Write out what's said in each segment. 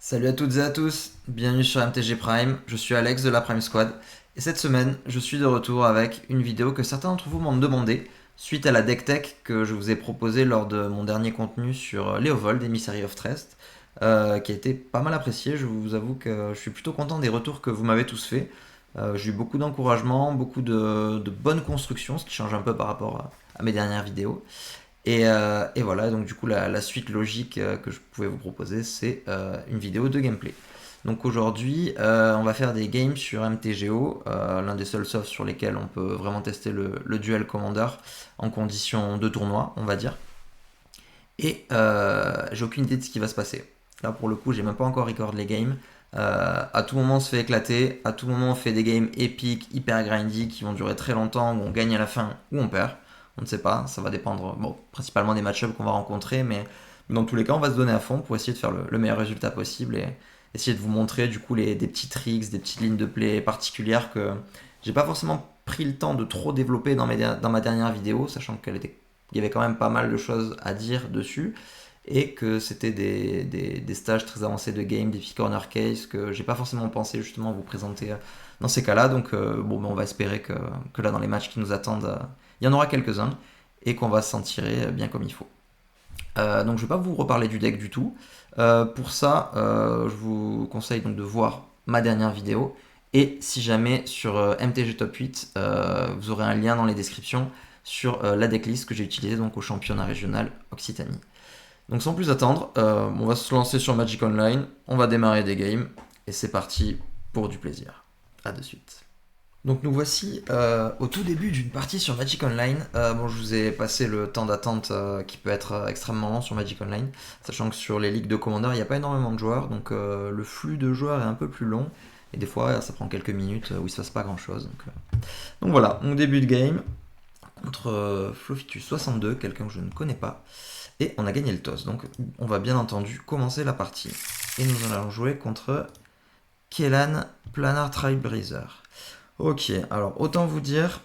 Salut à toutes et à tous, bienvenue sur MTG Prime, je suis Alex de la Prime Squad et cette semaine je suis de retour avec une vidéo que certains d'entre vous m'ont demandé suite à la deck tech que je vous ai proposée lors de mon dernier contenu sur Léovold, Emissary of Trest, qui a été pas mal apprécié. Je vous avoue que je suis plutôt content des retours que vous m'avez tous fait. J'ai eu beaucoup d'encouragement, beaucoup de bonnes constructions, ce qui change un peu par rapport à mes dernières vidéos. Et voilà, donc du coup la suite logique que je pouvais vous proposer, c'est une vidéo de gameplay. Donc aujourd'hui, on va faire des games sur MTGO, l'un des seuls softs sur lesquels on peut vraiment tester le duel commander en condition de tournoi, on va dire. Et j'ai aucune idée de ce qui va se passer. Là pour le coup, j'ai même pas encore record les games. À tout moment on se fait éclater, à tout moment on fait des games épiques, hyper grindy, qui vont durer très longtemps, où on gagne à la fin ou on perd. On ne sait pas, ça va dépendre bon, principalement des match-ups qu'on va rencontrer, mais dans tous les cas on va se donner à fond pour essayer de faire le meilleur résultat possible et essayer de vous montrer du coup des petits tricks, des petites lignes de play particulières que j'ai pas forcément pris le temps de trop développer dans ma dernière vidéo, sachant il y avait quand même pas mal de choses à dire dessus et que c'était des stages très avancés de game, des petits corner case que j'ai pas forcément pensé justement vous présenter dans ces cas-là. Donc bon, on va espérer que là dans les matchs qui nous attendent, il y en aura quelques-uns et qu'on va s'en tirer bien comme il faut. Donc je vais pas vous reparler du deck du tout. Pour ça, je vous conseille donc de voir ma dernière vidéo. Et si jamais sur MTG Top 8, vous aurez un lien dans les descriptions sur la decklist que j'ai utilisée donc au championnat régional Occitanie. Donc sans plus attendre, on va se lancer sur Magic Online, on va démarrer des games, et c'est parti pour du plaisir. A de suite. Donc nous voici au tout début d'une partie sur Magic Online. Bon, je vous ai passé le temps d'attente qui peut être extrêmement long sur Magic Online, sachant que sur les ligues de commandeurs, il n'y a pas énormément de joueurs, donc le flux de joueurs est un peu plus long, et des fois ça prend quelques minutes où il se passe pas grand chose. Donc voilà, mon début de game contre Flofitus 62, quelqu'un que je ne connais pas. Et on a gagné le toss, donc on va bien entendu commencer la partie. Et nous allons jouer contre Kellan Planar Trailblazer. Ok, alors autant vous dire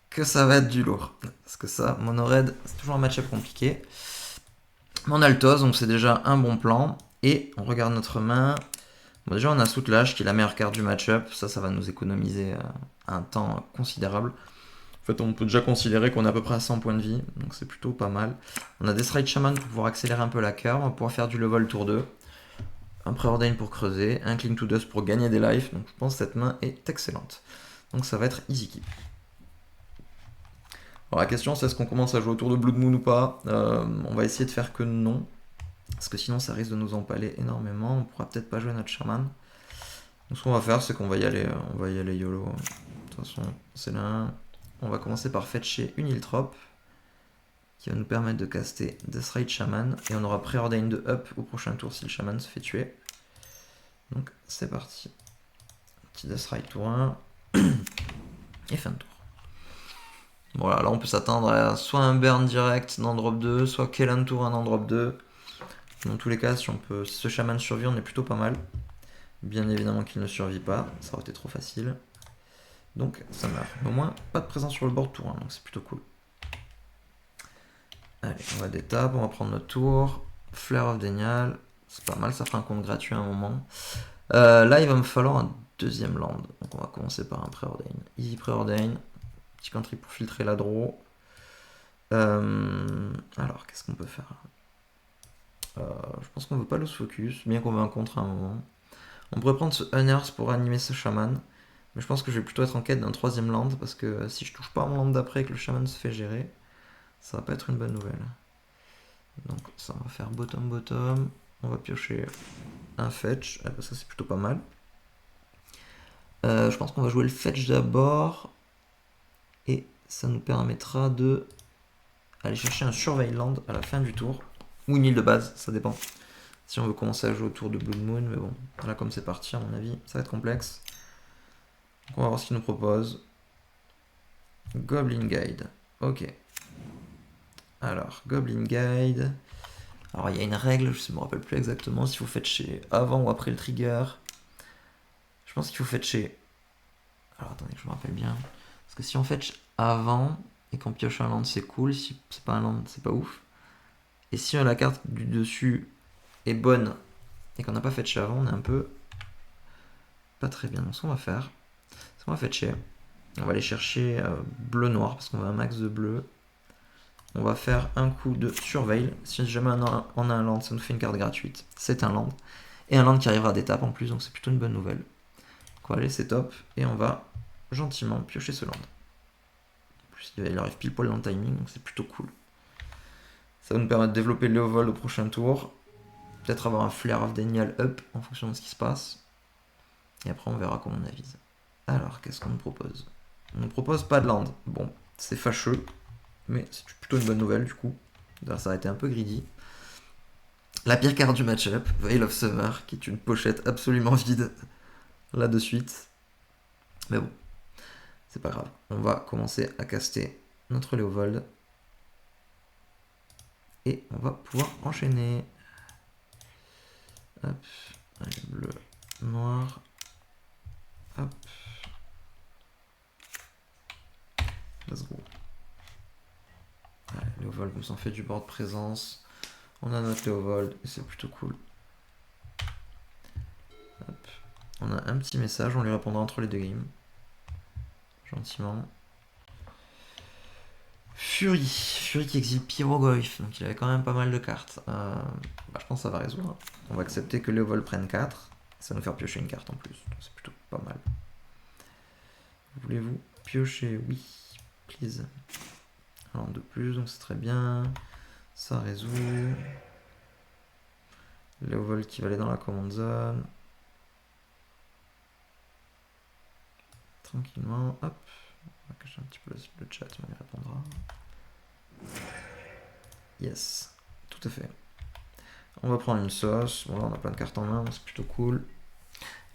que ça va être du lourd. Parce que ça, Monored, c'est toujours un match-up compliqué. Mais on a le toss, donc c'est déjà un bon plan. Et on regarde notre main. Bon, déjà, on a Soutlage qui est la meilleure carte du match-up. Ça va nous économiser un temps considérable. En fait, on peut déjà considérer qu'on est à peu près à 100 points de vie, donc c'est plutôt pas mal. On a des Stride Shaman pour pouvoir accélérer un peu la curve, on va pouvoir faire du level tour 2. Un Preordain pour creuser, un Cling to Dust pour gagner des lives, donc je pense que cette main est excellente. Donc ça va être easy keep. Alors la question c'est est-ce qu'on commence à jouer autour de Blood Moon ou pas. On va essayer de faire que non, parce que sinon ça risque de nous empaler énormément, on pourra peut-être pas jouer notre Shaman. Donc ce qu'on va faire c'est qu'on va y aller YOLO. De toute façon c'est là. On va commencer par fetcher une Iltrop qui va nous permettre de caster Deathrite Shaman et on aura Preordain de up au prochain tour si le Shaman se fait tuer. Donc c'est parti. Petit Deathrite tour 1 et fin de tour. Voilà, là on peut s'attendre à soit un burn direct dans drop 2, soit Kellan tour 1 dans drop 2. Dans tous les cas, si ce Shaman survit, on est plutôt pas mal. Bien évidemment qu'il ne survit pas, ça aurait été trop facile. Donc ça meurt. Mais au moins, pas de présence sur le board tour 1, donc c'est plutôt cool. Allez, on va détap, on va prendre notre tour. Flare of Denial, c'est pas mal, ça fera un compte gratuit à un moment. Là, il va me falloir un deuxième land. Donc on va commencer par un Preordain. Easy Preordain. Petit country pour filtrer la draw. Alors, qu'est-ce qu'on peut faire? Je pense qu'on veut pas lose focus, bien qu'on veut un contre à un moment. On pourrait prendre ce Unearth pour animer ce Shaman. Mais je pense que je vais plutôt être en quête d'un troisième land, parce que si je touche pas à mon land d'après et que le Shaman se fait gérer, ça va pas être une bonne nouvelle. Donc ça, on va faire bottom. On va piocher un fetch. Ah bah ça c'est plutôt pas mal. Je pense qu'on va jouer le fetch d'abord. Et ça nous permettra de aller chercher un surveil land à la fin du tour. Ou une île de base, ça dépend. Si on veut commencer à jouer autour de Blood Moon. Mais bon, là comme c'est parti à mon avis, ça va être complexe. Donc on va voir ce qu'il nous propose. Goblin Guide. Ok. Alors, Goblin Guide. Alors il y a une règle, je ne me rappelle plus exactement s'il faut fetcher avant ou après le trigger. Je pense qu'il faut fetcher. Alors attendez que je me rappelle bien. Parce que si on fetch avant et qu'on pioche un land, c'est cool. Si c'est pas un land, c'est pas ouf. Et si la carte du dessus est bonne et qu'on n'a pas fetché avant, on est un peu pas très bien. Donc ce qu'on va faire, c'est qu'on va fetcher. On va aller chercher bleu-noir parce qu'on va un max de bleu. On va faire un coup de surveil. Si jamais on a un land, ça nous fait une carte gratuite. C'est un land. Et un land qui arrivera d'étape en plus, donc c'est plutôt une bonne nouvelle. Donc on va laisser top et on va gentiment piocher ce land. En plus, il arrive pile poil dans le timing, donc c'est plutôt cool. Ça va nous permettre de développer le Léovold au prochain tour. Peut-être avoir un Flare of Denial up en fonction de ce qui se passe. Et après, on verra comment on avise. Alors, qu'est-ce qu'on nous propose? On nous propose pas de land. Bon, c'est fâcheux, mais c'est plutôt une bonne nouvelle du coup. Ça a été un peu greedy. La pire carte du match-up, Veil of Summer, qui est une pochette absolument vide là de suite. Mais bon, c'est pas grave. On va commencer à caster notre Léovold. Et on va pouvoir enchaîner. Hop, allez, bleu, noir. Hop. Let's go. Allez, Léovold nous en fait du board présence. On a notre Léovold et c'est plutôt cool. Hop. On a un petit message, on lui répondra entre les deux games. Gentiment. Fury qui exile Pyrogoyf, donc il avait quand même pas mal de cartes. Je pense que ça va résoudre. On va accepter que Léovold prenne 4. Ça va nous faire piocher une carte en plus, donc c'est plutôt pas mal. Voulez-vous piocher? Oui, please. Alors de plus, donc c'est très bien. Ça résout. Léovold qui va aller dans la command zone. Tranquillement, hop. On va cacher un petit peu le chat, mais il répondra. Yes, tout à fait. On va prendre une sauce. Bon là on a plein de cartes en main, c'est plutôt cool.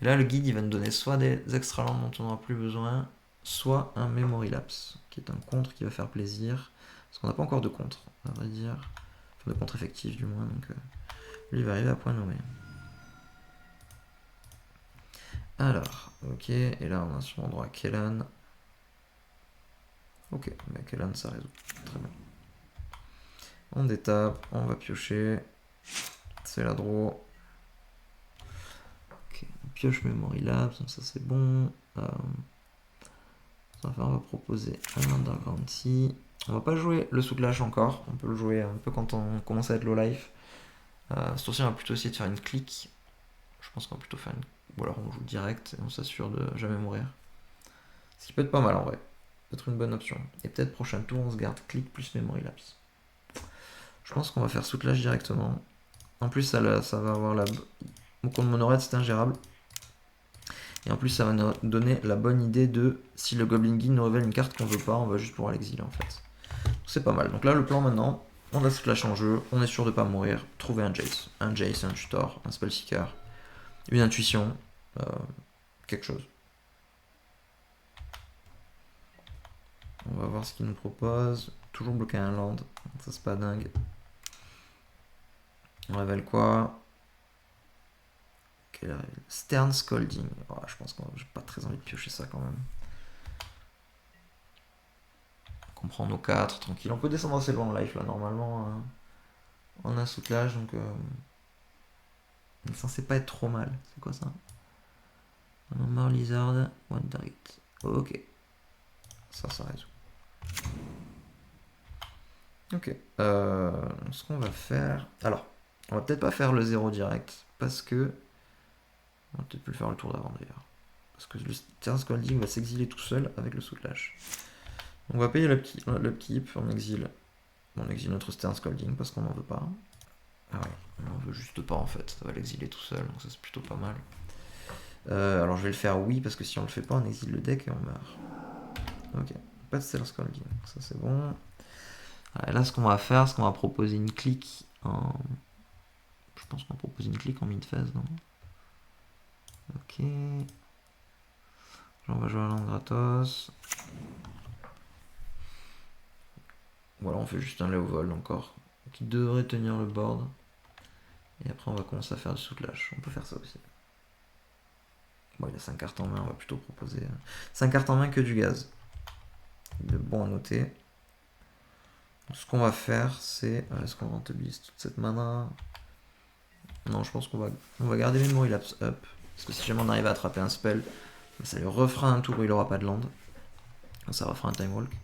Et là le guide il va nous donner soit des extra lands dont on n'aura plus besoin, soit un Memory Lapse, qui est un contre qui va faire plaisir. Parce qu'on n'a pas encore de contre, à vrai dire. Enfin de contre effectif du moins, donc lui il va arriver à point nommé. Alors, ok, et là on a sur l'endroit Kellan. Ok, mais Kellan ça résout. Très bien. On détape, on va piocher. C'est la draw. Ok, on pioche Memory Labs, donc ça c'est bon. On va proposer un Underground Sea. On va pas jouer le Soutlash encore, on peut le jouer un peu quand on commence à être low life. Ce tour-ci on va plutôt essayer de faire une clique. Je pense qu'on va plutôt faire une... Ou alors on joue direct et on s'assure de jamais mourir. Ce qui peut être pas mal en vrai. Peut-être une bonne option. Et peut-être prochain tour on se garde clic plus Memory Lapse. Je pense qu'on va faire Soutlash directement. En plus ça va avoir la... Mon compte mono-red c'est ingérable. Et en plus ça va nous donner la bonne idée de si le Goblin Guide nous révèle une carte qu'on veut pas, on va juste pouvoir l'exiler en fait. C'est pas mal. Donc là le plan maintenant, on a Soutlash en jeu, on est sûr de pas mourir, trouver un Jace. Un Jace, un Tutor, un Spellseeker, une intuition, quelque chose. On va voir ce qu'il nous propose. Toujours bloquer un land, ça c'est pas dingue. On révèle quoi? Stern Scolding. Oh, je pense que j'ai pas très envie de piocher ça quand même. On prend nos 4, tranquille. On peut descendre assez loin en life là, normalement. On a un Soutlash, donc il est censé pas être trop mal. C'est quoi ça? Un Mort Lizard, Wondergate. Ok. Ça résout. Ok. Ce qu'on va faire... Alors, on va peut-être pas faire le 0 direct, parce que... On va peut-être plus le faire le tour d'avant d'ailleurs. Parce que le Stern Scolding va s'exiler tout seul avec le Soutlash. On va payer l'upkeep, on exile notre Stern Scolding parce qu'on n'en veut pas. Ah ouais, on n'en veut juste pas en fait, ça va l'exiler tout seul, donc ça c'est plutôt pas mal. Alors je vais le faire oui, parce que si on le fait pas, on exile le deck et on meurt. Ok, pas de Stern Scolding, ça c'est bon. Et là ce qu'on va faire, c'est qu'on va proposer une clique en... Je pense qu'on va proposer une clique en mid-phase, non? Ok. On va jouer un land gratos. Voilà, on fait juste un Léovold encore, qui devrait tenir le board. Et après on va commencer à faire du Soutlash. On peut faire ça aussi. Bon, il a 5 cartes en main, on va plutôt proposer 5 cartes en main que du gaz. De bon à noter. Donc, ce qu'on va faire, c'est... Est-ce qu'on rentabilise toute cette mana? Non, je pense on va garder Memory Lapse up. Parce que si jamais on arrive à attraper un spell, ça lui refera un tour où il aura pas de land. Ça refera un Time Walk.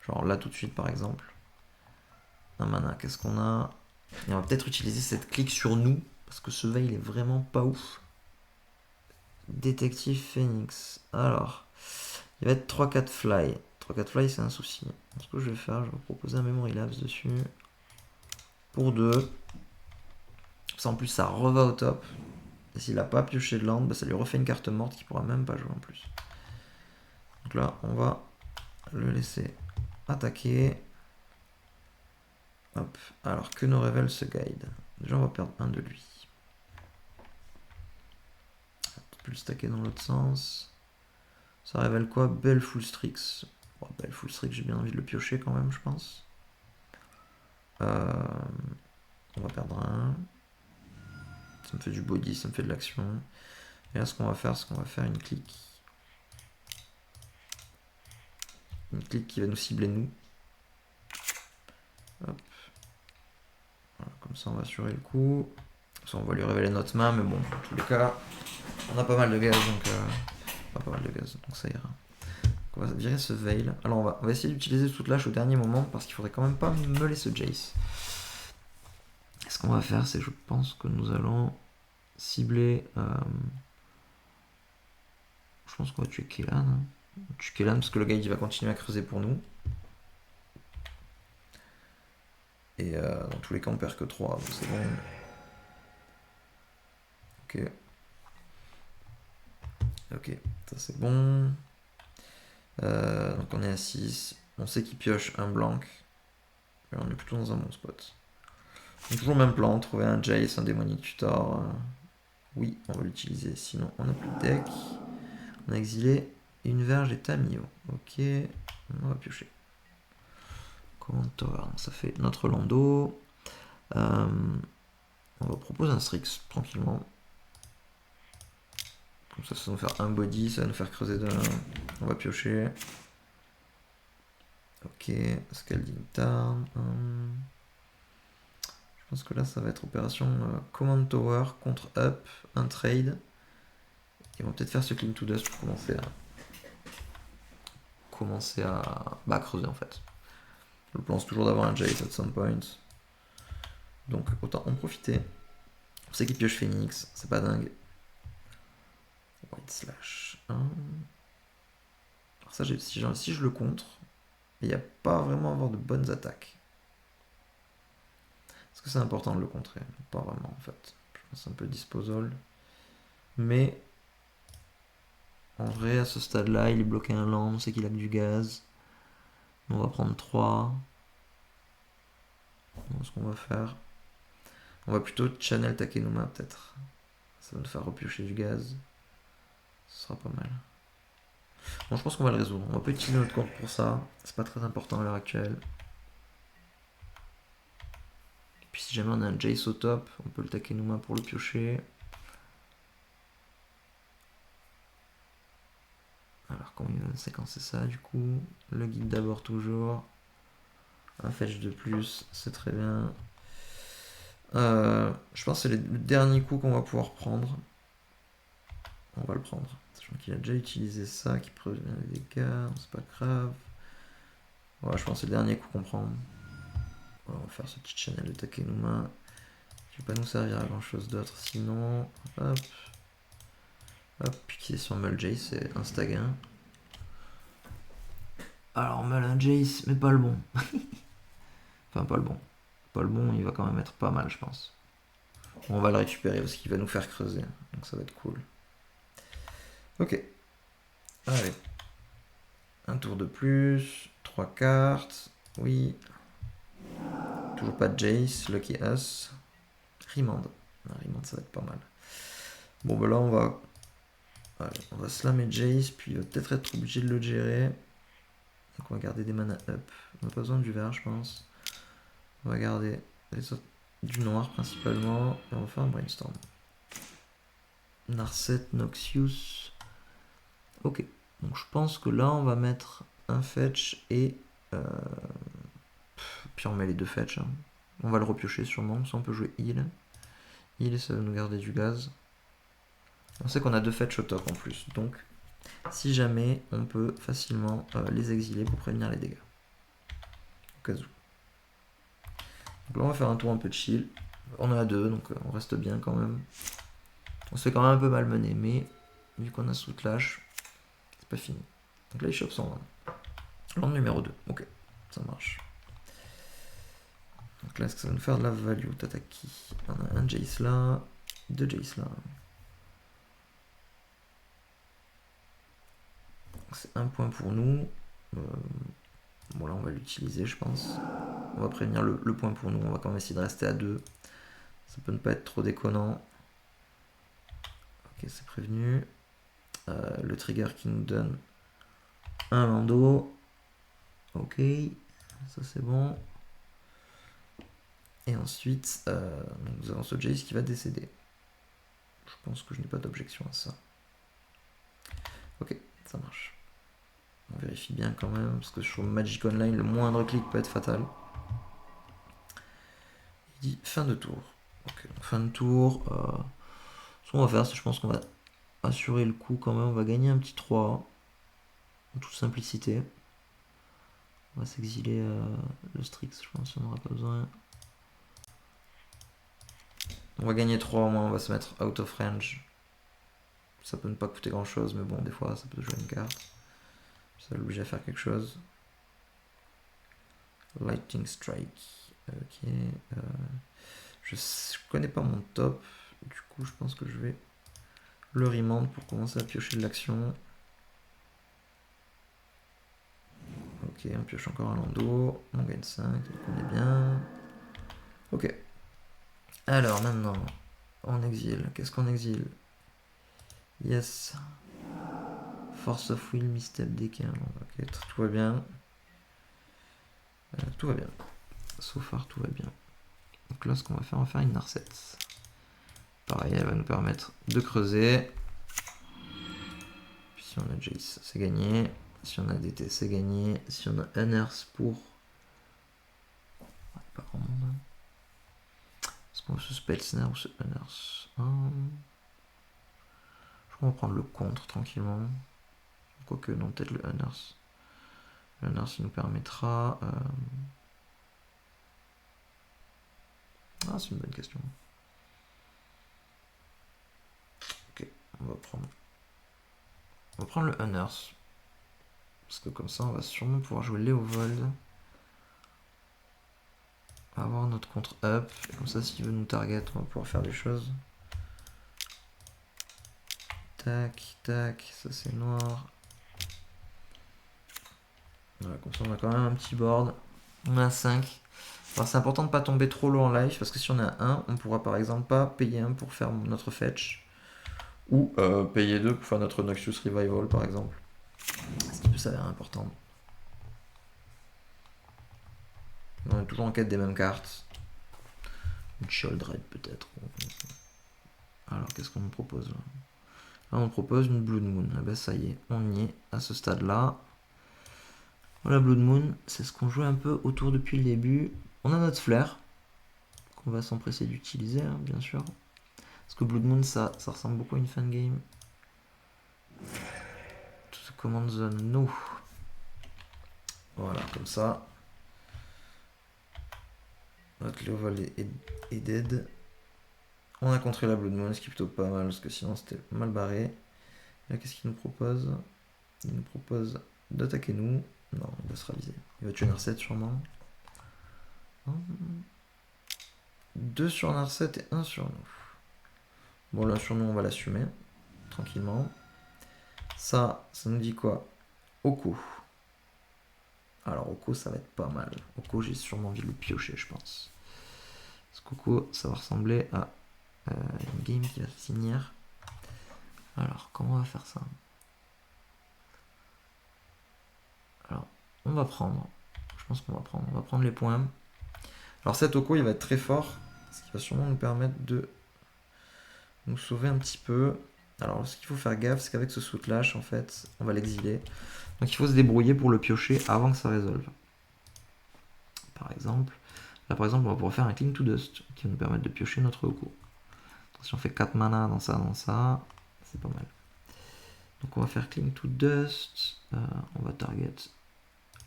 Genre là tout de suite par exemple. Un mana, qu'est-ce qu'on a? Et on va peut-être utiliser cette clique sur nous. Parce que ce veil est vraiment pas ouf. Détective Phoenix. Alors, il va être 3-4 fly. 3-4 fly, c'est un souci. Ce que je vais faire, je vais proposer un Memory Lapse dessus. Pour 2. Ça en plus, ça reva au top. Et s'il a pas pioché de land, bah, ça lui refait une carte morte qu'il pourra même pas jouer en plus. Donc là, on va le laisser attaquer. Hop. Alors que nous révèle ce guide? Déjà, on va perdre un de lui. On peut le stacker dans l'autre sens. Ça révèle quoi? Baleful Strix. Bon, Baleful Strix, j'ai bien envie de le piocher quand même, je pense. On va perdre un. Ça me fait du body, ça me fait de l'action. Et là, ce qu'on va faire, c'est qu'on va faire une clique. Une clique qui va nous cibler nous. Hop. Voilà, comme ça, on va assurer le coup. Ça, on va lui révéler notre main, mais bon, dans tous les cas, on a pas mal de gaz, donc pas mal de gaz, donc ça ira. Donc on va virer ce veil. Alors on va essayer d'utiliser toute lâche au dernier moment, parce qu'il faudrait quand même pas meuler ce Jace. Et ce qu'on va faire, c'est je pense que nous allons cibler... je pense qu'on va tuer Kellan. Hein. On tue Kellan parce que le guide il va continuer à creuser pour nous. Et dans tous les cas, on perd que 3, donc c'est bon. Ok. Ok, ça c'est bon. Donc on est à 6. On sait qu'il pioche un blanc. Mais on est plutôt dans un bon spot. Donc toujours le même plan, trouver un Jace, un démonique tutor. Oui, on va l'utiliser. Sinon, on n'a plus de deck. On a exilé une verge et Tamio. Ok, on va piocher. Command Tower, ça fait notre lando. On va proposer un Strix tranquillement. Comme ça va nous faire un body, ça va nous faire creuser de... On va piocher. Ok, Scalding Tarn. Je pense que là, ça va être opération Command Tower contre Up, un trade. Et on va peut-être faire ce Clean to Dust pour commencer à creuser en fait. Le plan, c'est toujours d'avoir un Jace at some point. Donc, autant en profiter. On sait qu'il pioche Phoenix, c'est pas dingue. White slash 1. Alors ça, si je le contre, il n'y a pas vraiment à avoir de bonnes attaques. Est-ce que c'est important de le contrer? Pas vraiment en fait. Je pense un peu disposal. Mais en vrai, à ce stade-là, il est bloqué un land, on sait qu'il a que du gaz. On va prendre 3. Donc, ce qu'on va faire, on va plutôt channel Takenuma peut-être. Ça va nous faire repiocher du gaz. Ce sera pas mal. Bon, je pense qu'on va le résoudre. On va pas utiliser notre compte pour ça. C'est pas très important à l'heure actuelle. Et puis si jamais on a un Jace au top, on peut le Takenuma pour le piocher. Alors comment il va séquencer ça du coup? Le guide d'abord toujours. Un fetch de plus, c'est très bien. Je pense que c'est le dernier coup qu'on va pouvoir prendre. On va le prendre. Sachant qu'il a déjà utilisé ça, qui prévient les dégâts, c'est pas grave. Ouais, je pense que c'est le dernier coup qu'on prend. Voilà, on va faire ce petit channel de Takenuma. Qui va pas nous servir à grand chose d'autre sinon. Hop. Hop, puis qui est sur Mull Jace, c'est un stagin. Alors Mull un Jace, mais pas le bon. Enfin pas le bon. Pas le bon, il va quand même être pas mal je pense. On va le récupérer parce qu'il va nous faire creuser. Donc ça va être cool. Ok. Allez. Un tour de plus. 3 cartes. Oui. Toujours pas de Jace. Lucky Us. Remand. Remand ça va être pas mal. Bon bah là on va... Allez, on va slammer Jace. Puis il va peut-être être obligé de le gérer. Donc on va garder des mana up. On n'a pas besoin du vert je pense. On va garder les autres, du noir principalement. Et on va faire un brainstorm. Narset, Noxious. Ok. Donc je pense que là on va mettre un fetch et... puis on met les deux fetch. Hein. On va le repiocher sûrement. Ça on peut jouer heal. Il essaie de nous garder du gaz. On sait qu'on a 2 fetch au top en plus, donc si jamais on peut facilement les exiler pour prévenir les dégâts. Au cas où. Donc là on va faire un tour un peu de chill. On est à 2, donc on reste bien quand même. On se fait quand même un peu malmener, mais vu qu'on a sous-clash, c'est pas fini. Donc là il chope son land. Land numéro 2, ok, ça marche. Donc là est-ce que ça va nous faire de la value? T'attaques qui? On a un Jace là, 2 Jace là. C'est un point pour nous. Bon là on va l'utiliser je pense. On va prévenir le point pour nous. On va quand même essayer de rester à 2. Ça peut ne pas être trop déconnant. Ok, c'est prévenu. Le trigger qui nous donne un lando. Ok, ça c'est bon. Et ensuite, nous avons ce Jace qui va décéder. Je pense que je n'ai pas d'objection à ça. Ok, ça marche. On vérifie bien quand même, parce que sur Magic Online, le moindre clic peut être fatal. Il dit fin de tour. Ok, donc fin de tour. Ce qu'on va faire, c'est je pense qu'on va assurer le coup quand même. On va gagner un petit 3. En toute simplicité. On va s'exiler le Strix, je pense qu'on n'aura pas besoin. On va gagner 3 au moins, on va se mettre out of range. Ça peut ne pas coûter grand chose, mais bon, des fois ça peut jouer une carte. Ça l'oblige à faire quelque chose. Lightning Strike. Ok. Je connais pas mon top. Du coup, je pense que je vais le remand pour commencer à piocher de l'action. Ok, on pioche encore un lando. On gagne 5, donc on est bien. Ok. Alors maintenant, on exile. Qu'est-ce qu'on exile? Yes. Force of Will, Misstep, Décalé. Ok, tout va bien. Tout va bien. So far, tout va bien. Donc là, ce qu'on va faire une Narset. Pareil, elle va nous permettre de creuser. Puis si on a Jace, c'est gagné. Si on a DT, c'est gagné. Si on a Unearth pour... Ouais, pas grand monde. Est-ce qu'on va se Spell Snare ou se Unearth? Je crois qu'on va prendre le contre tranquillement. Quoique, non, peut-être le Unearth. Le Unearth, il nous permettra... Ah, c'est une bonne question. Ok, on va prendre le Unearth. Parce que comme ça, on va sûrement pouvoir jouer Léovold. On va avoir notre contre up. Et comme ça, s'il veut nous target, on va pouvoir faire des choses. Tac, tac, ça c'est noir. Voilà, comme ça, on a quand même un petit board. On a 5. Alors, c'est important de ne pas tomber trop low en life. Parce que si on a 1, on pourra par exemple pas payer 1 pour faire notre fetch. Ou payer 2 pour faire notre Noxious Revival par exemple. Ce qui peut s'avérer important. On est toujours en quête des mêmes cartes. Une Shieldred peut-être. Alors qu'est-ce qu'on nous propose là? Là on propose une Blood Moon. Ah ben ça y est, on y est à ce stade là. Voilà, Blood Moon, c'est ce qu'on jouait un peu autour depuis le début. On a notre flair, qu'on va s'empresser d'utiliser, hein, bien sûr. Parce que Blood Moon, ça ressemble beaucoup à une fan game. To the command zone, no. Voilà, comme ça. Notre Léoval est dead. On a contré la Blood Moon, ce qui est plutôt pas mal, parce que sinon c'était mal barré. Là, qu'est-ce qu'il nous propose? Il nous propose d'attaquer nous. Non, il va se raviser. Il va tuer Narset sûrement. 2 sur Narset et 1 sur nous. Bon, là sur nous, on va l'assumer. Tranquillement. Ça nous dit quoi? Oko. Alors, Oko, ça va être pas mal. Oko, j'ai sûrement envie de le piocher, je pense. Parce qu'Oko, ça va ressembler à une game qui va se signer. Alors, comment on va faire ça? Alors, on va prendre. Je pense qu'on va prendre. On va prendre les points. Alors, cet Oko, il va être très fort. Ce qui va sûrement nous permettre de nous sauver un petit peu. Alors, ce qu'il faut faire gaffe, c'est qu'avec ce Soutlash, en fait, on va l'exiler. Donc, il faut se débrouiller pour le piocher avant que ça résolve. Par exemple, là, par exemple, on va pouvoir faire un Cling to Dust qui va nous permettre de piocher notre Oko. Si on fait 4 mana dans ça, c'est pas mal. Donc on va faire Cling to Dust. On va target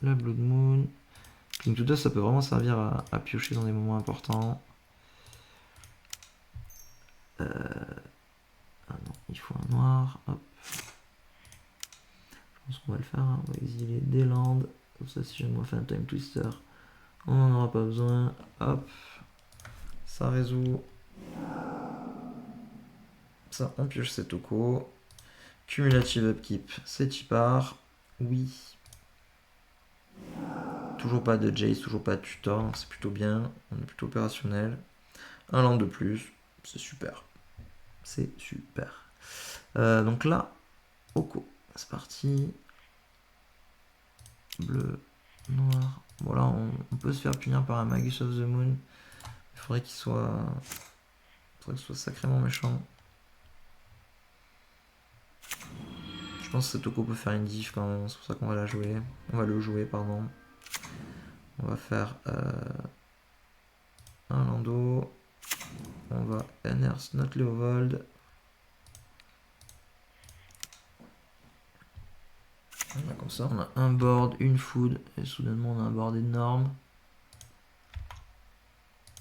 la Blood Moon. Cling to Dust, ça peut vraiment servir à piocher dans des moments importants. Ah non, il faut un noir. Hop. Je pense qu'on va le faire. On va exiler des landes. Comme ça, si jamais on fait un Time Twister, on n'en aura pas besoin. Hop. Ça résout. Ça, on pioche cette Oko. Cumulative Upkeep, c'est y part. Oui. Toujours pas de Jace, toujours pas de tutor, donc c'est plutôt bien. On est plutôt opérationnel. Un land de plus, c'est super. C'est super. Donc là, Oko, c'est parti. Bleu, noir. Bon là, on peut se faire punir par un Magus of the Moon. Il faudrait qu'il soit sacrément méchant. Je pense que cette Oko peut faire une diff quand même, c'est pour ça qu'on va la jouer. On va le jouer, pardon. On va faire un lando. On va Unearth Not Leovold. Comme ça, on a un board, une food, et soudainement on a un board énorme.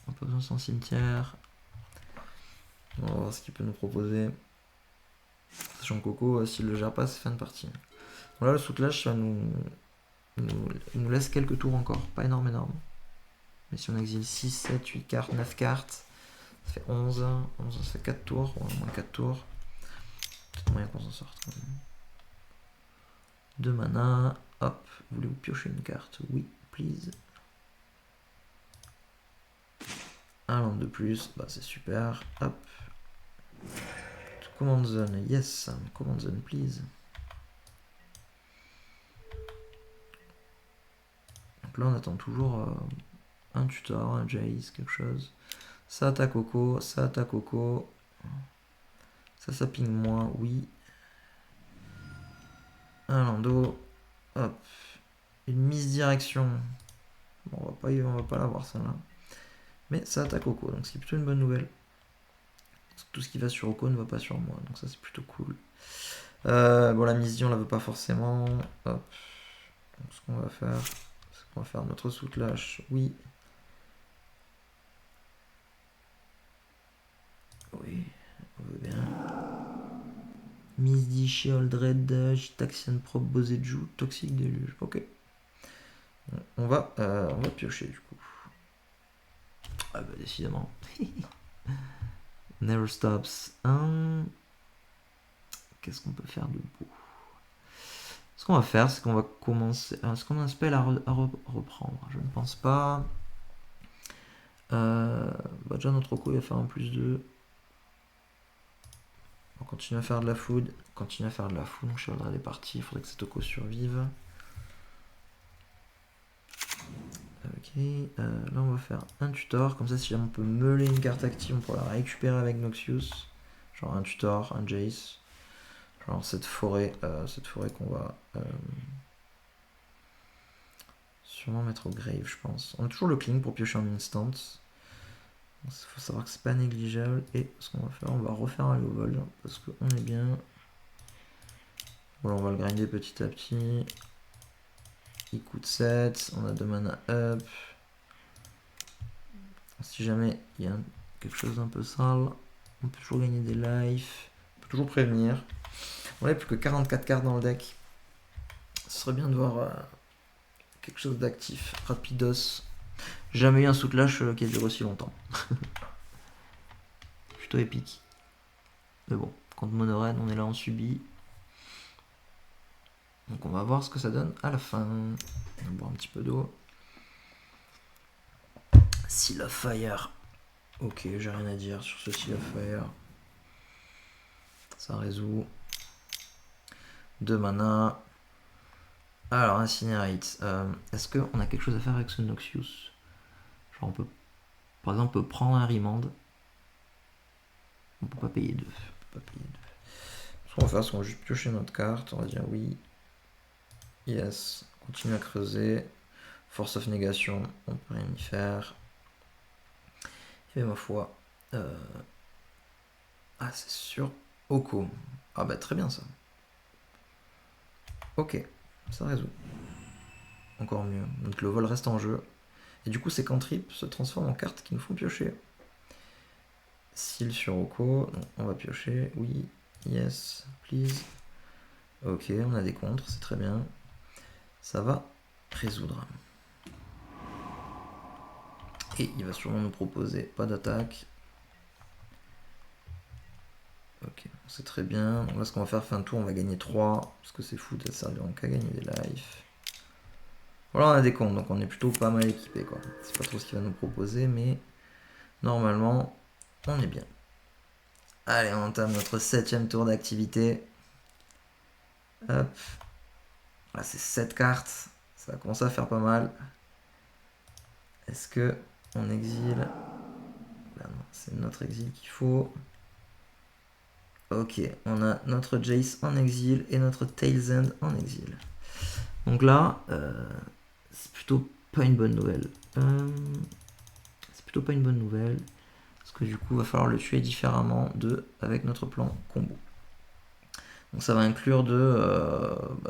On peut besoin de son cimetière. On va voir ce qu'il peut nous proposer. Sachant que Coco, s'il le gère pas, c'est fin de partie. Bon là, le sous-clash, ça il nous laisse quelques tours encore, pas énorme. Mais si on exile 6, 7, 8 cartes, 9 cartes, ça fait 11. 11, ça fait 4 tours, au moins 4 tours. Peut-être moyen qu'on s'en sorte quand même. 2 mana, hop, voulez-vous piocher une carte? Oui, please. Un land de plus, bah c'est super, hop. Command zone, yes, command zone please. Donc là on attend toujours un tutor, un Jace, quelque chose. Ça attaque Oko, ça attaque Oko. Ça ping moins, oui. Un lando, hop. Une misdirection. Bon, on va pas l'avoir celle-là. Mais ça attaque Oko, donc c'est plutôt une bonne nouvelle. Tout ce qui va sur Oko ne va pas sur moi, donc ça c'est plutôt cool. Bon, la mission on la veut pas forcément. Hop. Donc ce qu'on va faire, c'est qu'on va faire notre sous-clash. Oui. Oui, on veut bien. Misdi, Shield, Red, Taxian, Prop, Bozeju, Toxic Déluge. Ok. On va piocher du coup. Ah bah décidément. Never stops. Qu'est-ce qu'on peut faire de beau? Ce qu'on va faire, c'est qu'on va commencer. Est-ce qu'on a un spell à reprendre? Je ne pense pas. Déjà notre Oko il va faire un +2. On continue à faire de la food. Donc je regarderai les parties. Il faudrait que cette Oko survive. Ok. Là on va faire un tutor. Comme ça si jamais on peut meuler une carte active, on pourra la récupérer avec Noxious. Genre un tutor, un Jace. Genre cette forêt qu'on va sûrement mettre au grave, je pense. On a toujours le cling pour piocher en instant. Il faut savoir que c'est pas négligeable. Et ce qu'on va faire, on va refaire un low vol parce qu'on est bien. Voilà, on va le grinder petit à petit. Il coûte 7. On a 2 mana up. Si jamais il y a quelque chose d'un peu sale, on peut toujours gagner des life. On peut toujours prévenir. On n'a plus que 44 cartes dans le deck. Ce serait bien de voir quelque chose d'actif. Rapidos. Jamais eu un sous-clash qui a duré aussi longtemps. Plutôt épique. Mais bon, contre Monoren, on est là en subit. Donc on va voir ce que ça donne à la fin. On va boire un petit peu d'eau. Seal of Fire. Ok, j'ai rien à dire sur ce Seal of Fire. Ça résout. 2 mana. Alors, Incinerate. Est-ce qu'on a quelque chose à faire avec ce Noxious? Genre on peut, par exemple, on peut prendre un Remand. On peut pas payer 2. Ce qu'on va faire, c'est qu'on va juste piocher notre carte. On va dire oui. Yes. On continue à creuser. Force of Négation. On peut rien y faire. Et ma foi. Ah, c'est sur Oko. Ah bah très bien ça. Ok, ça résout. Encore mieux. Donc le vol reste en jeu. Et du coup, ces cantrips se transforment en cartes qui nous font piocher. Seal sur Oko. Donc, on va piocher. Oui. Yes. Please. Ok, on a des contres. C'est très bien. Ça va résoudre. Et il va sûrement nous proposer pas d'attaque. Ok, c'est très bien. Donc là, ce qu'on va faire fin de tour, on va gagner 3. Parce que c'est fou, ça serviront qu'à gagner des lives. Voilà, on a des comptes, donc on est plutôt pas mal équipé, quoi. C'est pas trop ce qu'il va nous proposer, mais normalement, on est bien. Allez, on entame notre 7ème tour d'activité. Hop. Là, c'est 7 cartes. Ça commence à faire pas mal. Est-ce que on exile? Là, non, c'est notre exil qu'il faut. Ok, on a notre Jace en exil et notre Tails End en exil. Donc là, c'est plutôt pas une bonne nouvelle. C'est plutôt pas une bonne nouvelle. Parce que du coup, il va falloir le tuer différemment avec notre plan combo. Donc ça va inclure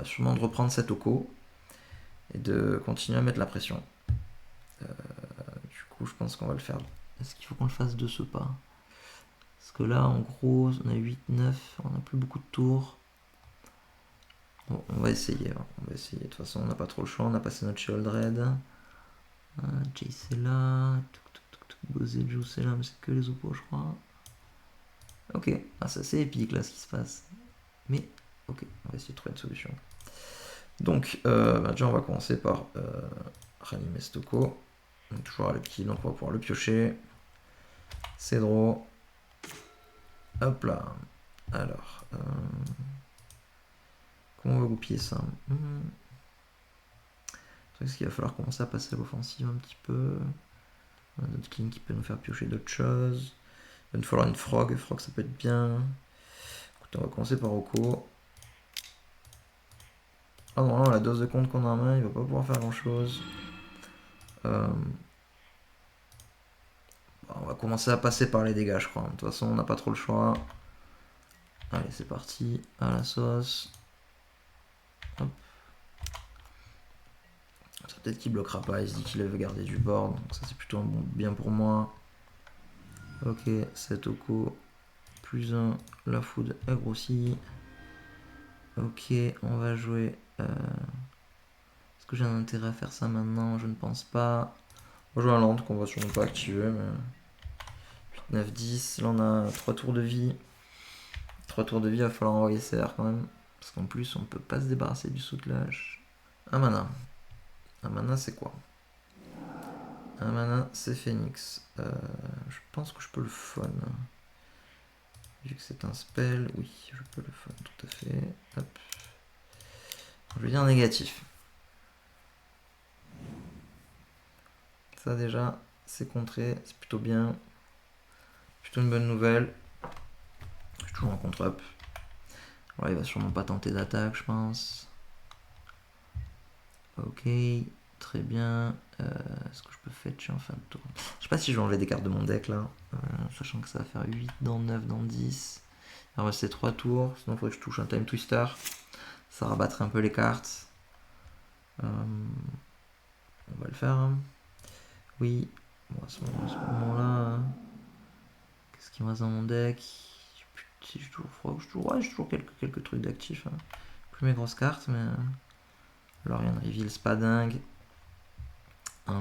sûrement de reprendre cette Oko et de continuer à mettre la pression. Du coup, je pense qu'on va le faire. Est-ce qu'il faut qu'on le fasse de ce pas? Parce que là, en gros, on a 8, 9, on n'a plus beaucoup de tours. Bon, on va essayer. On va essayer. De toute façon, on n'a pas trop le choix. On a passé notre Shieldred. Jace est là. Bozeju c'est là, mais c'est que les oppos, je crois. Ok. Ah, c'est assez épique là ce qui se passe. Mais, ok, on va essayer de trouver une solution. Donc, déjà, on va commencer par ranimer Stoko. Donc, toujours à le kill, donc on va pouvoir le piocher. Cédro. Hop là. Alors, comment on va goupiller ça? Est-ce qu'il va falloir commencer à passer à l'offensive un petit peu? On a notre king qui peut nous faire piocher d'autres choses. Il va nous falloir une frog. Frog, ça peut être bien. Écoute, on va commencer par Oko. Ah non, la dose de compte qu'on a en main, il va pas pouvoir faire grand chose. On va commencer à passer par les dégâts, je crois. De toute façon, on n'a pas trop le choix. Allez, c'est parti. À la sauce. Hop. Peut-être qu'il bloquera pas. Il se dit qu'il veut garder du board. Donc ça, c'est plutôt bien pour moi. Ok, 7 Oko. Plus 1. La food a grossi. Ok, on va jouer. Est-ce que j'ai un intérêt à faire ça maintenant? Je ne pense pas. On va jouer un land qu'on va sûrement pas activer. Mais... 8, 9, 10. Là, on a 3 tours de vie. 3 tours de vie, il va falloir envoyer CR quand même. Parce qu'en plus, on peut pas se débarrasser du soutelage. Un mana. Un mana, c'est quoi? Un mana, c'est Phoenix. Je pense que je peux le fun. Vu que c'est un spell, oui, je peux le fun, tout à fait. Hop. Je vais dire négatif. Ça déjà, c'est contré, c'est plutôt bien. Plutôt une bonne nouvelle. Je suis toujours en contre-up. Ouais, il va sûrement pas tenter d'attaque, je pense. Ok, très bien. Est-ce que je peux fetch en fin de tour? Je sais pas si je vais enlever des cartes de mon deck là. Sachant que ça va faire 8 dans 9 dans 10. Il va rester 3 tours. Sinon, il faudrait que je touche un Time Twister. Ça rabattrait un peu les cartes. On va le faire. Hein. Oui. Bon, à ce moment-là. Qu'est-ce qu'il me reste dans mon deck? Si j'ai toujours quelques trucs d'actifs. Hein. Plus mes grosses cartes, mais. Lorien Reveal, c'est pas dingue. Ce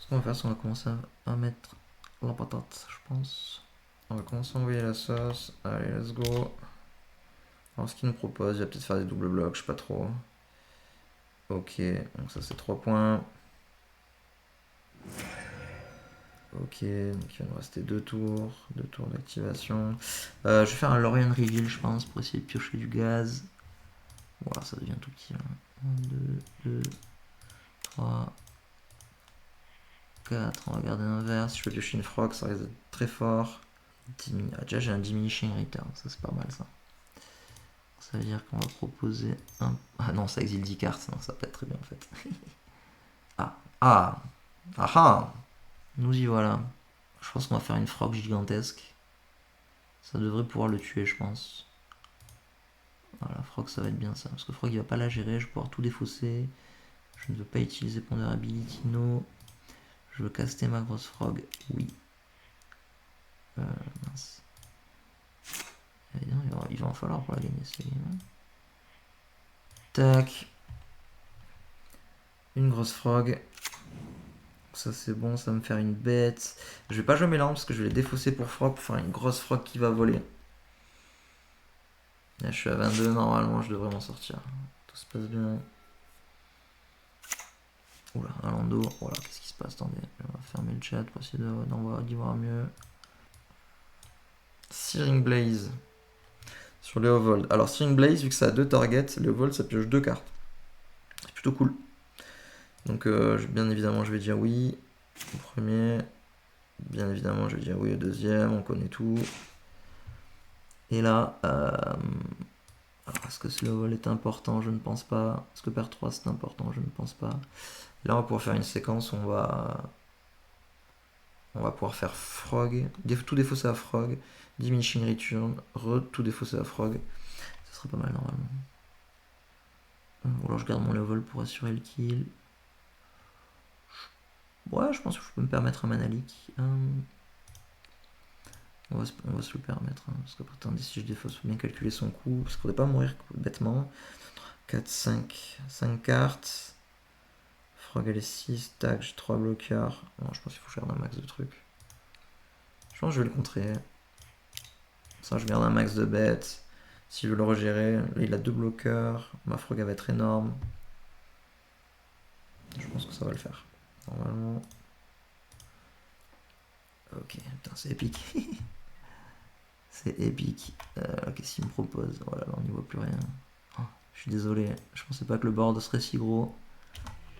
qu'on va faire, c'est qu'on va commencer à mettre la patate, je pense. On va commencer à envoyer la sauce. Allez, let's go. Alors, ce qu'il nous propose, il va peut-être faire des doubles blocs, je sais pas trop. Ok, donc ça c'est 3 points. Ok, donc il va nous rester 2 tours. 2 tours d'activation. Je vais faire un Lorien Reveal, je pense, pour essayer de piocher du gaz. Voilà, ça devient tout petit. 1, 2, 3, 4. On va garder l'inverse. Si je peux piocher une frog, ça risque d'être très fort. Ah, déjà, j'ai un diminishing return, ça c'est pas mal ça. Ça veut dire qu'on va proposer un. Ah non, ça exile 10 cartes, non, ça peut être très bien en fait. Ah, nous y voilà. Je pense qu'on va faire une frog gigantesque. Ça devrait pouvoir le tuer, je pense. Voilà, Frog, ça va être bien ça. Parce que Frog, il va pas la gérer. Je vais pouvoir tout défausser. Je ne veux pas utiliser Ponder Ability, no. Je veux caster ma grosse Frog. Oui. Mince. Il va en falloir pour la gagner, cette game. Tac. Une grosse Frog. Ça c'est bon, ça va me faire une bête. Je vais pas jouer mes langues parce que je vais les défausser pour Frog pour faire une grosse Frog qui va voler. Là je suis à 22, normalement je devrais m'en sortir. Tout se passe bien. Oula, un lando. Voilà, qu'est-ce qui se passe? Attendez, on va fermer le chat pour essayer d'y voir mieux. Searing Blaze sur Léovold. Alors Searing Blaze, vu que ça a 2 targets, Léovold ça pioche 2 cartes. C'est plutôt cool. Donc bien évidemment je vais dire oui au premier. Bien évidemment je vais dire oui au deuxième, on connaît tout. Et là, alors est-ce que ce level est important? Je ne pense pas. Est-ce que paire 3 c'est important? Je ne pense pas. Là on va pouvoir faire une séquence où on va pouvoir faire Frog, tout défausser à Frog, Diminishing Return, tout défausser à Frog. Ça serait pas mal normalement. Ou alors je garde mon level pour assurer le kill. Ouais, je pense que je peux me permettre un mana leak. On va se le permettre. Hein, parce qu'après, attendez, si je défausse, faut bien calculer son coût. Parce qu'on ne faudrait pas mourir bêtement. 4, 5 cartes. Frog elle est 6. Tac, j'ai 3 bloqueurs. Non, je pense qu'il faut que je garde un max de trucs. Je pense que je vais le contrer. Ça, je garde un max de bêtes. S'il veut le regérer, là il a 2 bloqueurs. Ma frog elle va être énorme. Je pense que ça va le faire. Normalement. Ok, putain, c'est épique. C'est épique. Qu'est-ce qu'il me propose? Voilà, là on n'y voit plus rien. Oh, je suis désolé, je pensais pas que le board serait si gros.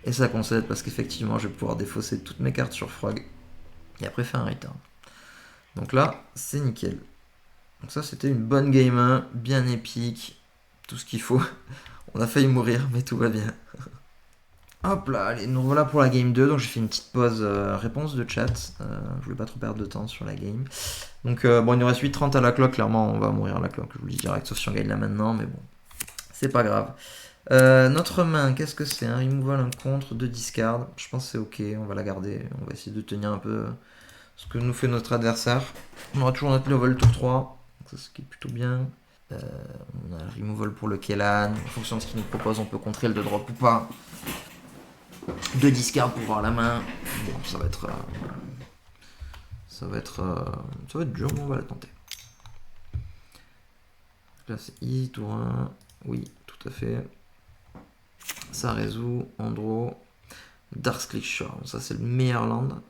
Et ça concède parce qu'effectivement je vais pouvoir défausser toutes mes cartes sur Frog. Et après faire un return. Donc là, c'est nickel. Donc ça c'était une bonne game 1, bien épique. Tout ce qu'il faut. On a failli mourir, mais tout va bien. Hop là, allez, nous voilà pour la game 2. Donc j'ai fait une petite pause réponse de chat. Je voulais pas trop perdre de temps sur la game. Donc bon, il nous reste 8-30 à la clock. Clairement, on va mourir à la clock. Je vous le dis direct, sauf si on gagne là maintenant. Mais bon, c'est pas grave. Notre main, qu'est-ce que c'est? Un removal, un contre, 2 discard. Je pense que c'est ok, on va la garder. On va essayer de tenir un peu ce que nous fait notre adversaire. On aura toujours notre level tour 3. Donc ça, ce qui est plutôt bien. On a un removal pour le Kellan. En fonction de ce qu'il nous propose, on peut contrer le 2 drop ou pas. 2 discards pour voir la main. Bon, ça va être dur, mais on va la tenter. Là c'est easy tour 1. Oui, tout à fait. Ça résout. Andro. Dark Shore. Ça c'est le meilleur land.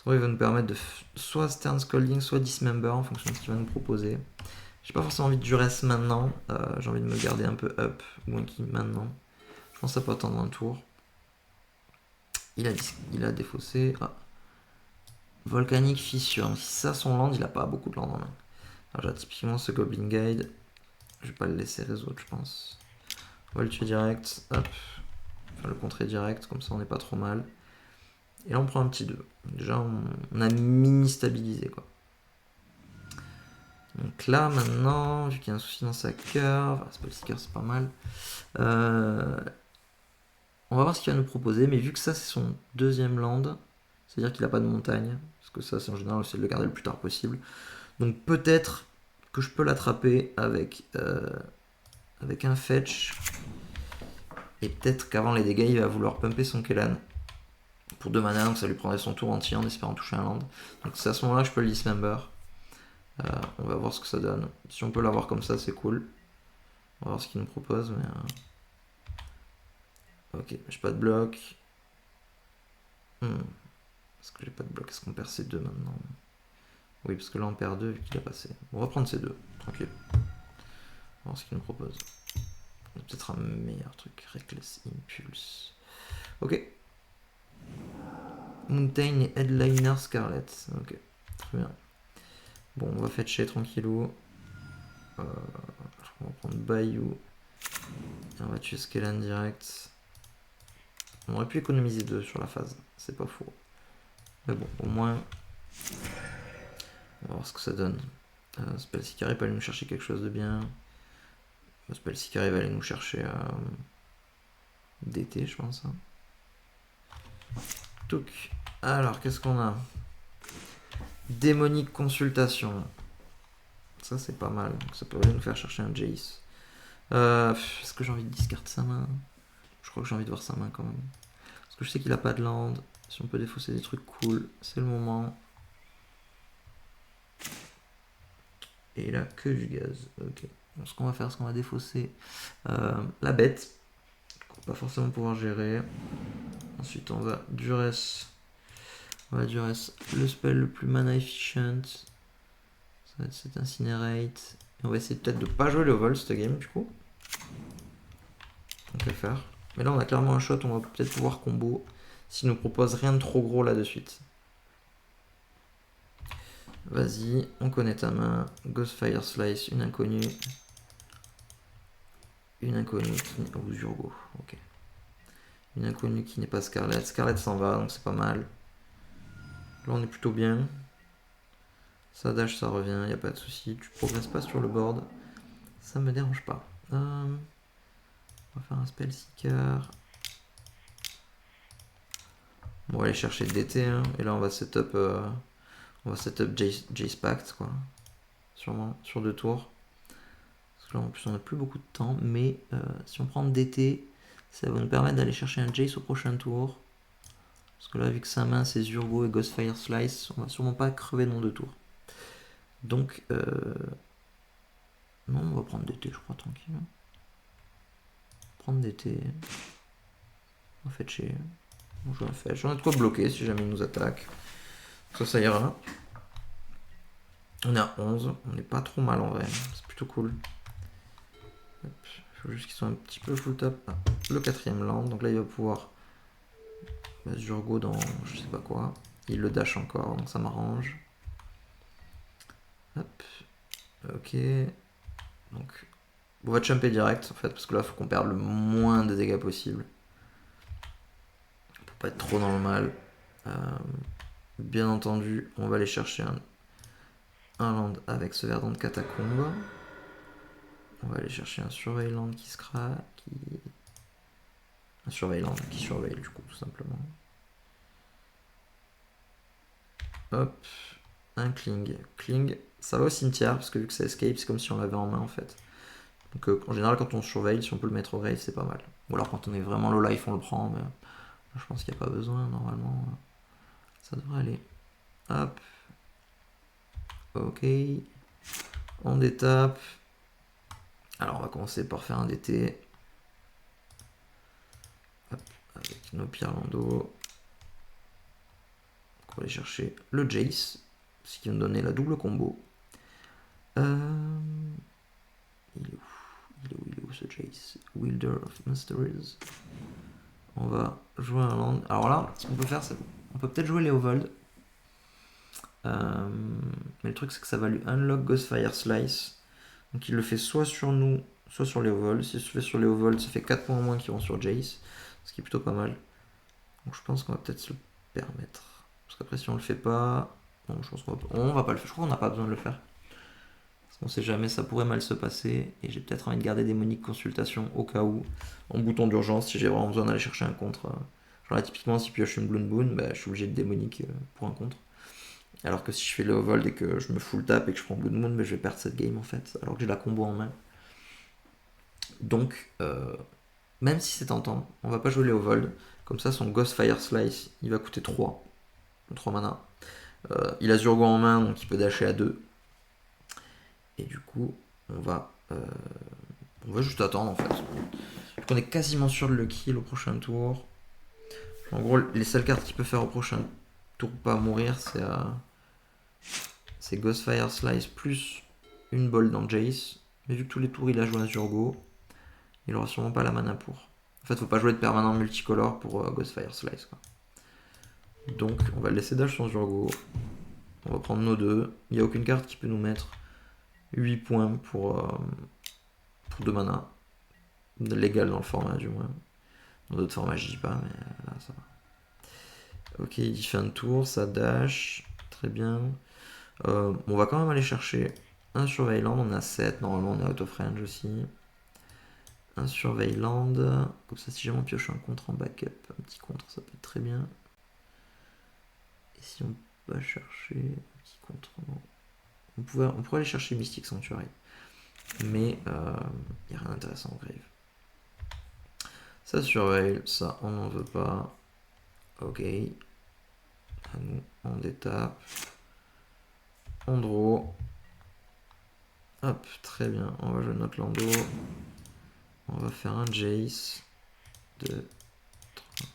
Il va nous permettre de soit Stern Scolding, soit Dismember en fonction de ce qu'il va nous proposer. J'ai pas forcément envie de duresse maintenant. J'ai envie de me garder un peu up. Winky maintenant. Je pense que ça peut attendre un tour. Il a défaussé. Ah. Volcanic Fissure. Donc, si ça son land, il a pas beaucoup de land en main. Alors j'ai typiquement ce Goblin Guide. Je vais pas le laisser résoudre, je pense. On va le tuer direct. Hop. Enfin, le contrer direct, comme ça on n'est pas trop mal. Et là on prend un petit 2. Déjà on a mini stabilisé quoi. Donc là maintenant, vu qu'il y a un souci dans sa curve, c'est pas le sticker, c'est pas mal. On va voir ce qu'il va nous proposer, mais vu que ça c'est son deuxième land, c'est-à-dire qu'il n'a pas de montagne, parce que ça c'est en général essayer de le garder le plus tard possible. Donc peut-être que je peux l'attraper avec un fetch. Et peut-être qu'avant les dégâts, il va vouloir pumper son Kellan pour 2 mana, donc ça lui prendrait son tour entier en espérant toucher un land. Donc c'est à ce moment-là que je peux le dismember. On va voir ce que ça donne. Si on peut l'avoir comme ça, c'est cool. On va voir ce qu'il nous propose. Mais ok, j'ai pas de bloc. Est-ce que j'ai pas de bloc? Est-ce qu'on perd ces 2 maintenant? Oui, parce que là on perd 2 vu qu'il a passé. On va prendre ces 2, tranquille. On va voir ce qu'il nous propose. Peut-être un meilleur truc. Reckless Impulse. Ok. Mountain et Headliner Scarlet. Ok, très bien. Bon, on va fetcher tranquillou. On va prendre Bayou. Et on va tuer Skellan direct. On aurait pu économiser 2 sur la phase, c'est pas faux. Mais bon, au moins, on va voir ce que ça donne. Spellseeker peut aller nous chercher quelque chose de bien. Spellseeker va aller nous chercher DT, je pense. Hein. Touk. Alors, qu'est-ce qu'on a? Démonique consultation. Ça, c'est pas mal. Donc, ça pourrait nous faire chercher un Jace. Est-ce que j'ai envie de discard sa main? Je crois que j'ai envie de voir sa main quand même. Parce que je sais qu'il a pas de land. Si on peut défausser des trucs cool, c'est le moment. Et il a que du gaz. Ok. Donc, ce qu'on va faire, c'est qu'on va défausser la bête. Qu'on va pas forcément pouvoir gérer. Ensuite, on va duress. On va duress le spell le plus mana efficient. Ça va être cet incinerate. Et on va essayer peut-être de pas jouer le vol cette game du coup. On peut faire. Mais là, on a clairement un shot. On va peut-être pouvoir combo. S'il nous propose rien de trop gros là de suite. Vas-y, on connaît ta main. Ghostfire Slice, une inconnue. Une inconnue qui... Oh, Zurgo, ok. Une inconnue qui n'est pas Scarlet. Scarlet s'en va, donc c'est pas mal. Là, on est plutôt bien. Ça dash, ça revient, y a pas de souci. Tu progresses pas sur le board. Ça me dérange pas. On va faire un Spellseeker. On va aller chercher DT, hein. Et là, on va setup Jace Pact, quoi. Sûrement, sur 2 tours. Parce que là, en plus, on n'a plus beaucoup de temps. Mais si on prend DT, ça va nous permettre d'aller chercher un Jace au prochain tour. Parce que là, vu que sa main, c'est Zurgo et Ghostfire Slice, on va sûrement pas crever dans 2 tours. Donc, non, on va prendre DT, je crois, tranquille. Prendre DT. On va fetcher. On joue un fetch. J'en ai de quoi bloquer si jamais il nous attaque. Ça ira. On est à 11. On n'est pas trop mal en vrai. C'est plutôt cool. Il faut juste qu'ils soient un petit peu full top. Ah, le 4ème land. Donc là, il va pouvoir Zurgo dans je sais pas quoi. Il le dash encore, donc ça m'arrange. Hop. Ok. Donc, on va jumper direct en fait, parce que là, il faut qu'on perde le moins de dégâts possible. Pour pas être trop dans le mal. Bien entendu, on va aller chercher un land avec ce verdant de catacombe. On va aller chercher un surveillant qui sera. Un surveillant qui surveille du coup, tout simplement. Hop. Un cling. Cling, ça va au cimetière, parce que vu que ça escape, c'est comme si on l'avait en main en fait. Donc en général, quand on surveille, si on peut le mettre au rave, c'est pas mal. Ou alors quand on est vraiment low life, on le prend, mais je pense qu'il n'y a pas besoin, normalement. Ça devrait aller. Hop. Ok. On détape. Alors on va commencer par faire un DT. Hop. Avec nos Pirlando. On va aller chercher le Jace. Ce qui va nous donner la double combo. Il est où ce Jace? Wielder of Mysteries. On va jouer un land. Alors là, ce qu'on peut faire, c'est on peut peut-être jouer Léovold. Mais le truc, c'est que ça va lui unlock Ghostfire Slice. Donc il le fait soit sur nous, soit sur Léovold. Si je fais sur Léovold, ça fait 4 points en moins qui vont sur Jace. Ce qui est plutôt pas mal. Donc je pense qu'on va peut-être se le permettre. Parce qu'après, si on le fait pas. Non, je pense qu'on va pas le faire. Je crois qu'on n'a pas besoin de le faire. Parce qu'on sait jamais, ça pourrait mal se passer. Et j'ai peut-être envie de garder démonique consultation au cas où. En bouton d'urgence, si j'ai vraiment besoin d'aller chercher un contre. Genre là, typiquement, si pioche une Bloom Boon, bah, je suis obligé de démonique pour un contre. Alors que si je fais le Vold et que je me full tap et que je prends Blood Moon, mais je vais perdre cette game en fait, alors que j'ai la combo en main. Donc, même si c'est tentant, on va pas jouer les Vold. Comme ça, son Ghostfire Slice, il va coûter 3 mana. Il a Zurgo en main, donc il peut dasher à 2. Et du coup, on va juste attendre en fait. Donc on est quasiment sûr de le kill au prochain tour. En gros, les seules cartes qu'il peut faire au prochain tour pour pas mourir, c'est Ghostfire Slice plus une bolt dans Jace. Mais vu que tous les tours il a joué un Zurgo, il aura sûrement pas la mana pour. En fait, faut pas jouer de permanent multicolore pour Ghostfire Slice, quoi. Donc, on va le laisser dash son Zurgo. On va prendre nos deux. Il n'y a aucune carte qui peut nous mettre 8 points pour 2 mana. Légal dans le format, du moins. Dans d'autres formats, je dis pas, mais là, ça va. Ok, il dit fin de tour, ça dash. Très bien. On va quand même aller chercher Un surveillant, on a 7. Normalement, on est out of range aussi. Un surveillant. Comme ça, si jamais on pioche un contre en backup, un petit contre, ça peut être très bien. Et si on va chercher un petit contre, non. On pourrait aller chercher Mystic Sanctuary. Mais il n'y a rien d'intéressant au grave. Ça surveille, ça on n'en veut pas. Ok. À nous, on détape. On draw. Hop, très bien. On va jouer notre lando. On va faire un Jace. 2, 3,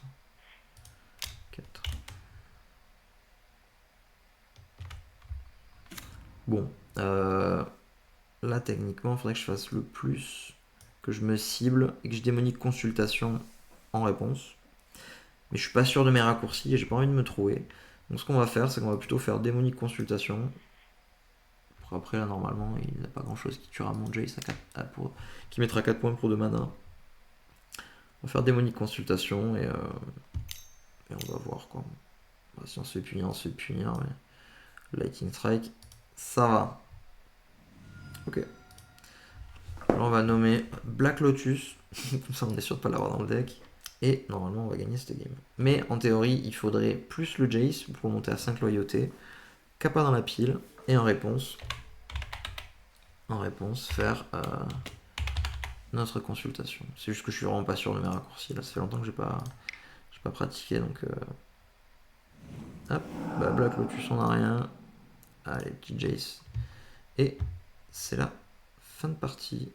4. Bon. Là, techniquement, il faudrait que je fasse le plus, que je me cible et que je démonique consultation en réponse. Mais je suis pas sûr de mes raccourcis et j'ai pas envie de me trouver. Donc ce qu'on va faire, c'est qu'on va plutôt faire démonique consultation. Pour après, là, normalement, il n'a pas grand chose qui tuera mon Jace qui mettra 4 points pour 2 mana. On va faire démonique consultation et on va voir quoi. Si on se fait punir, on se fait punir. Mais Lightning Strike, ça va. Ok. Là, on va nommer Black Lotus. Comme ça, on est sûr de pas l'avoir dans le deck. Et normalement, on va gagner cette game. Mais en théorie, il faudrait plus le Jace pour monter à 5 loyautés. Kappa dans la pile. Et en réponse, faire notre consultation. C'est juste que je suis vraiment pas sûr de mes raccourcis. Là, ça fait longtemps que j'ai pas pratiqué. Donc, hop, bah, Black Lotus, on n'a rien. Allez, petit Jace. Et c'est la fin de partie.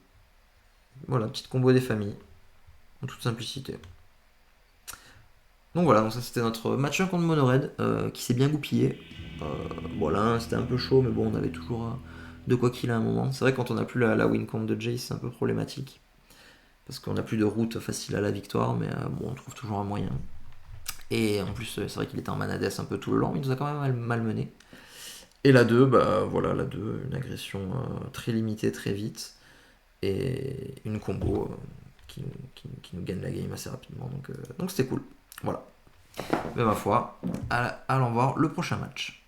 Voilà, petite combo des familles. En toute simplicité. Donc voilà, donc ça c'était notre match 1 contre Monored qui s'est bien goupillé. Voilà, c'était un peu chaud, mais bon, on avait toujours de quoi qu'il a un moment. C'est vrai, quand on n'a plus la win count de Jace, c'est un peu problématique. Parce qu'on n'a plus de route facile à la victoire, mais bon, on trouve toujours un moyen. Et en plus, c'est vrai qu'il était en manades un peu tout le long, mais il nous a quand même malmené. Et la 2, bah voilà, la 2, une agression très limitée, très vite. Et une combo qui nous gagne la game assez rapidement. Donc c'était cool. Voilà. Mais ma foi, allons voir le prochain match.